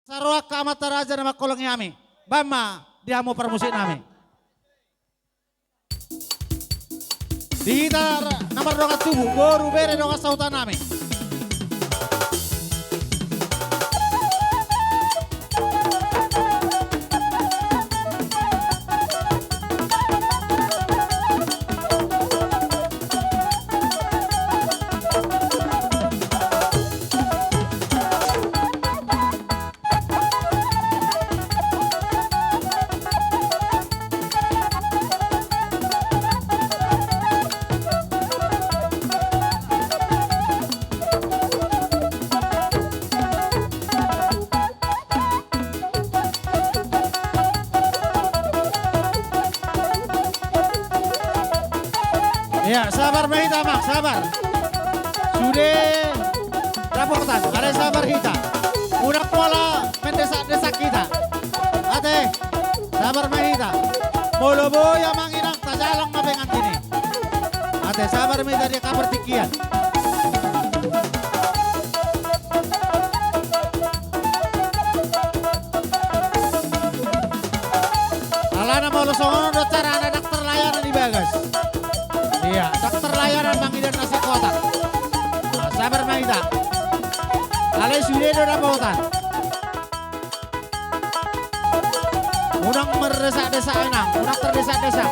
Sarwa ka amataraja na makulong yami. Bama, diamo permusik nami. Dihita nomor dongat tubuh, boru bere dongat sautan nami. Ya, sabar Mahita Mak, sabar. Sudah rapotan, ada sabar Hita. Udah pola mendesak-desak kita. Ate, sabar Mahita. Molobo yang manginang tajalang mabengan ini. Ate, sabar Mahita dia kabar tikian. Alana mau losongan udah cara ada dokter layanan di bagas. Iya, dokter layanan mangidan nasi kotak. Nah, sabar Mahita. Ale sudah ada pautan. Udang merdesak-desak enang, udang terdesak-desak.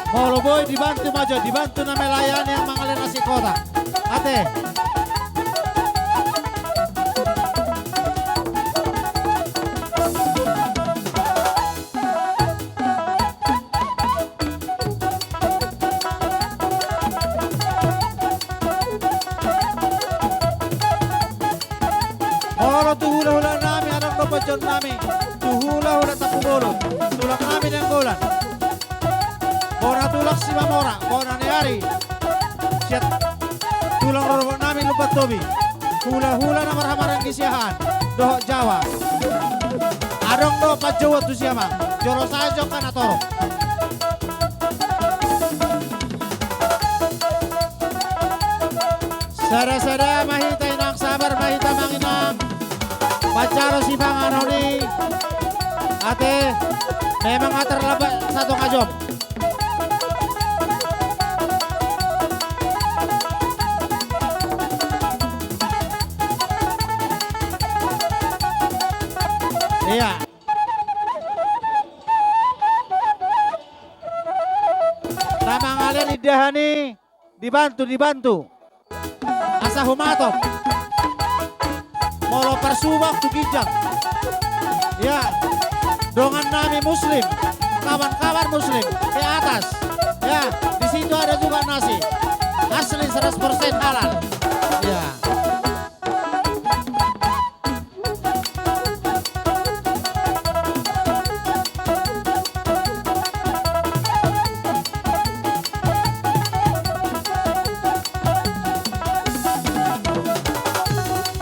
Molo boy dibantu maju, dibantu nama layan yang mengalir nasi kotak. Ate. Molo tuhula-hula nami anak dopajon nami. Tuhula-hula tapu bolo. Tulang nami yang golan. Bona tulak si Mamora, bona neari. Siat tulang rorok nami lupa tobi. Hula-hula na marhamarang gisiahan. Dohok Jawa. Adong do pat Jawa tu siama. Joro sajo kana toro. Sada-sada Mahita inang sabar Mahita manginang. Pacaro si Bang Anoni. Ate memang atar lebat satu ngajob. Iya. Nama ngalian idahani dibantu. Asa humatok. Molo persubak tu kijak. Ya. Dongan nami muslim. Kawan-kawan muslim di atas. Ya, di situ ada juga nasi. Asli 100% halal. Ya.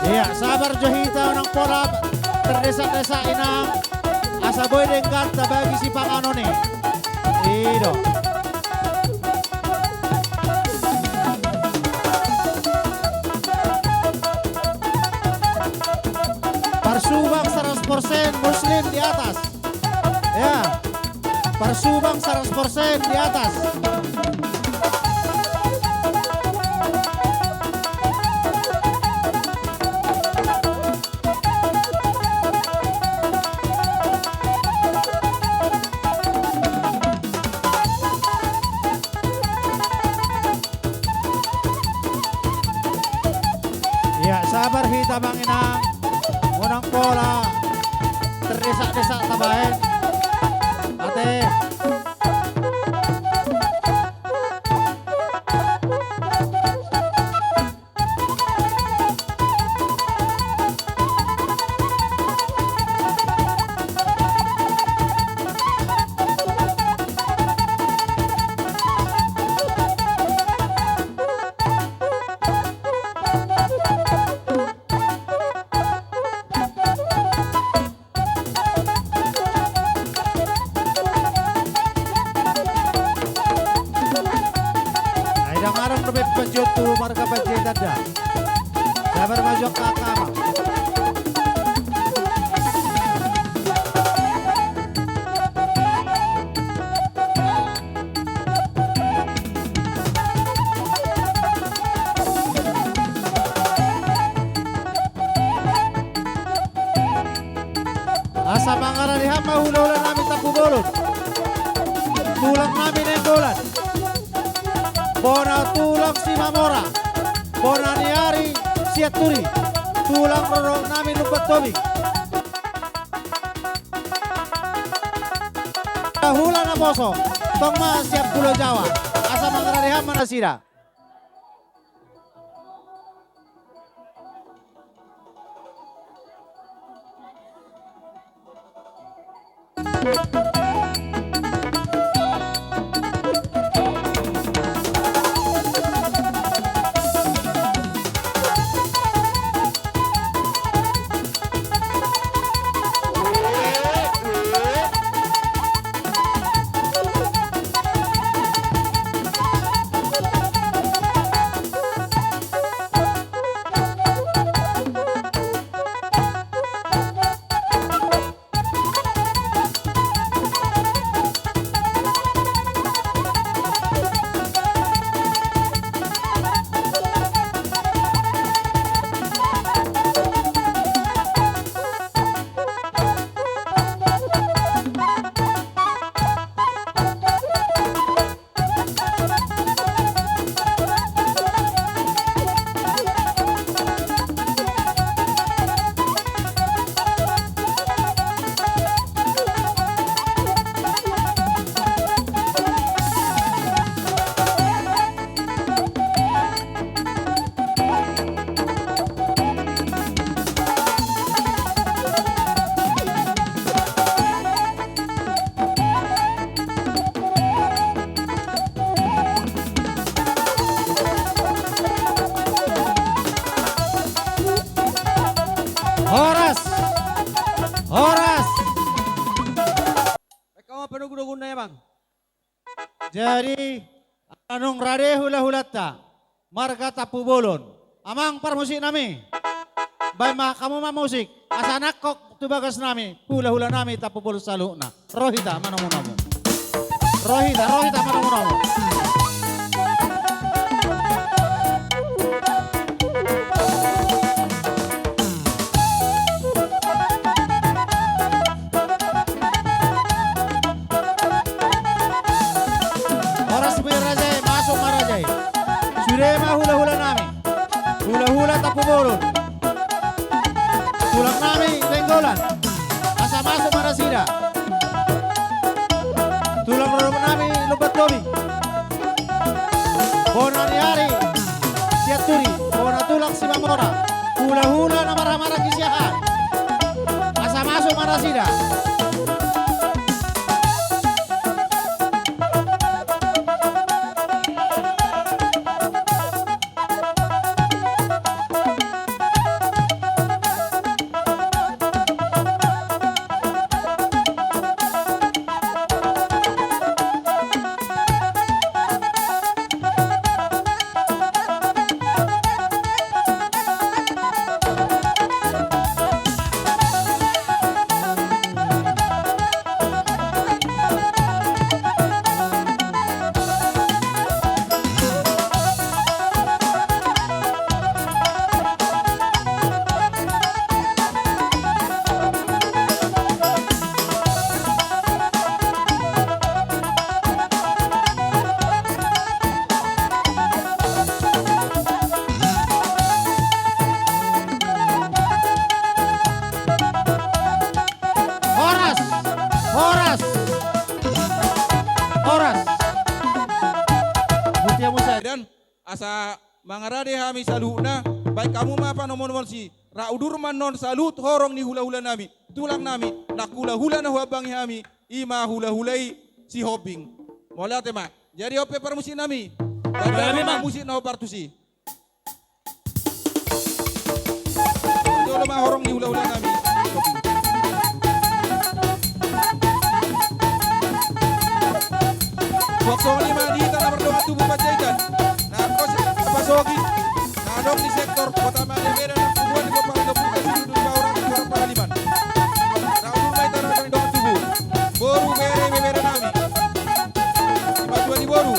Iya, sabar Johita orang pola terdesak-desak inang. Asa boy dengkat bagi si Pak Anoni. Ido. Persubang 100% muslim di atas. Ya. Persubang 100% di atas. Ya, sabar Hita manginang. Unang pola terdesak-desak tabahin. Ate. Saya bermaju ke akama. Asa mangara di hamba hula-hula namin tapubolon. Tulak namin ang golan. Bona tulak si Mamora. Bona niari si Aturi. Tulak rorong namin lupat tobing. Hula na boso. Tongma siap Pulau Jawa. Asa mangara di hamba nasira. Horas. Horas. Ikaw panuguna ya bang. Jadi anong rade hula-hulata marga tapubolon. Amang parmusik nami. Bay kamu mah musik. Asanak kok tubagas nami. Hula-hula nami tapubolon saluna. Rohita manamunamu. Rohita manamunamu. Surema hula-hula nami. Hula-hula tapubolon. Tulak nami tenggolan. Asa masuk marasida. Tulak rorong nami lupat tobi. Bona niari siaturi. Bona tulak si Mamora. Hula-hula na marah-marah kisiahan. Asa masuk marasida. Dan asa mangarade hami saluna baik kamu mah panomon si raudur non salut horong ni hula-hula nami tulang nami nakula hula na huabangi hami ima hula-hulai si hobbing mola tema jadi ope permusik nami dari mah musik no partusi itu mah horong ni hula-hula nami hobbing. Waktu lima di tanah berdoa tubuh pajaitan. Nah, kau pasogi. Nah, dong di sektor kota Mademera dan kubuan di Kepala Deputi Sudut Bauran di Kota Paraliman. Raudur mai tara dan dong tubuh. Boru bere nami. Bantuan di boru.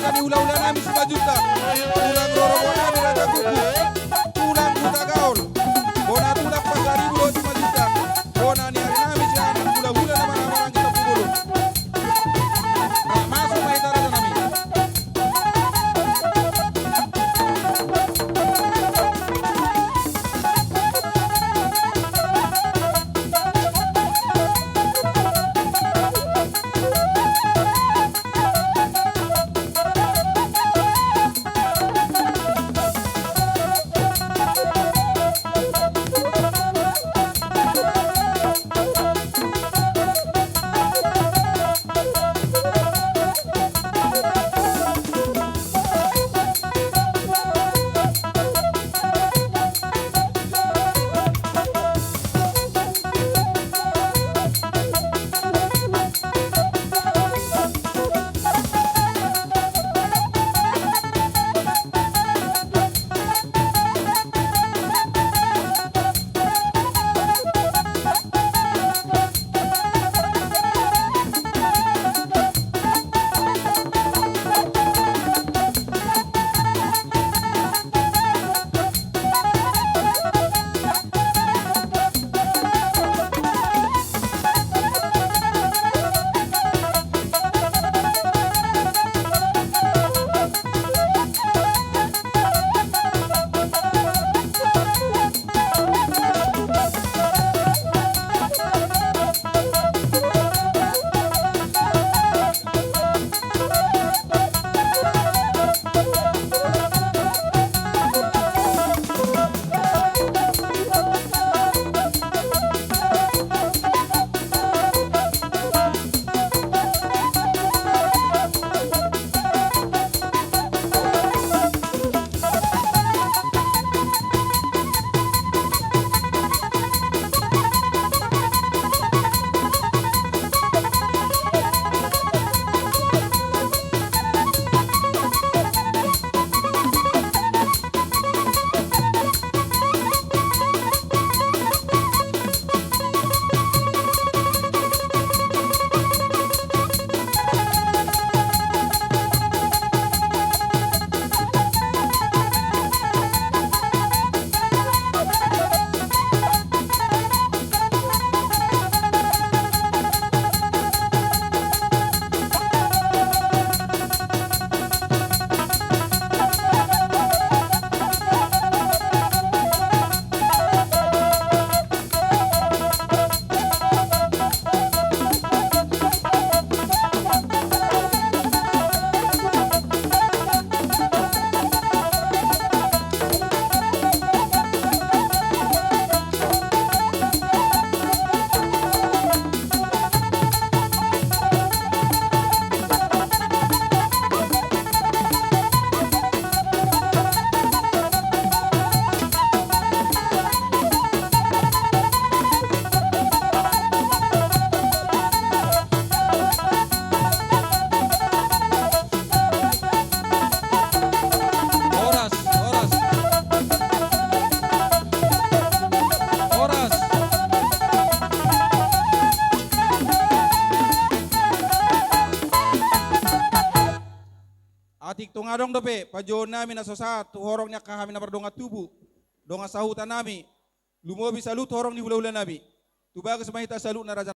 Di ulah-ulah nami 5 juta. Tulang rorong nami raja kuku. Tulang buta gaul. Bona tulang pasar ibu 5 juta. Bona ni hari nami jangan ulah-ulah nama-nama kita pukul. Masuk mai tara nami. Atik tunga dong dope, pajo nami na sosa, tu horongnya kami na perdonga tubuh, donga sahutan nami, lumo bisa lu horong di hula-hula nami, tu bagus mahita salut na raja.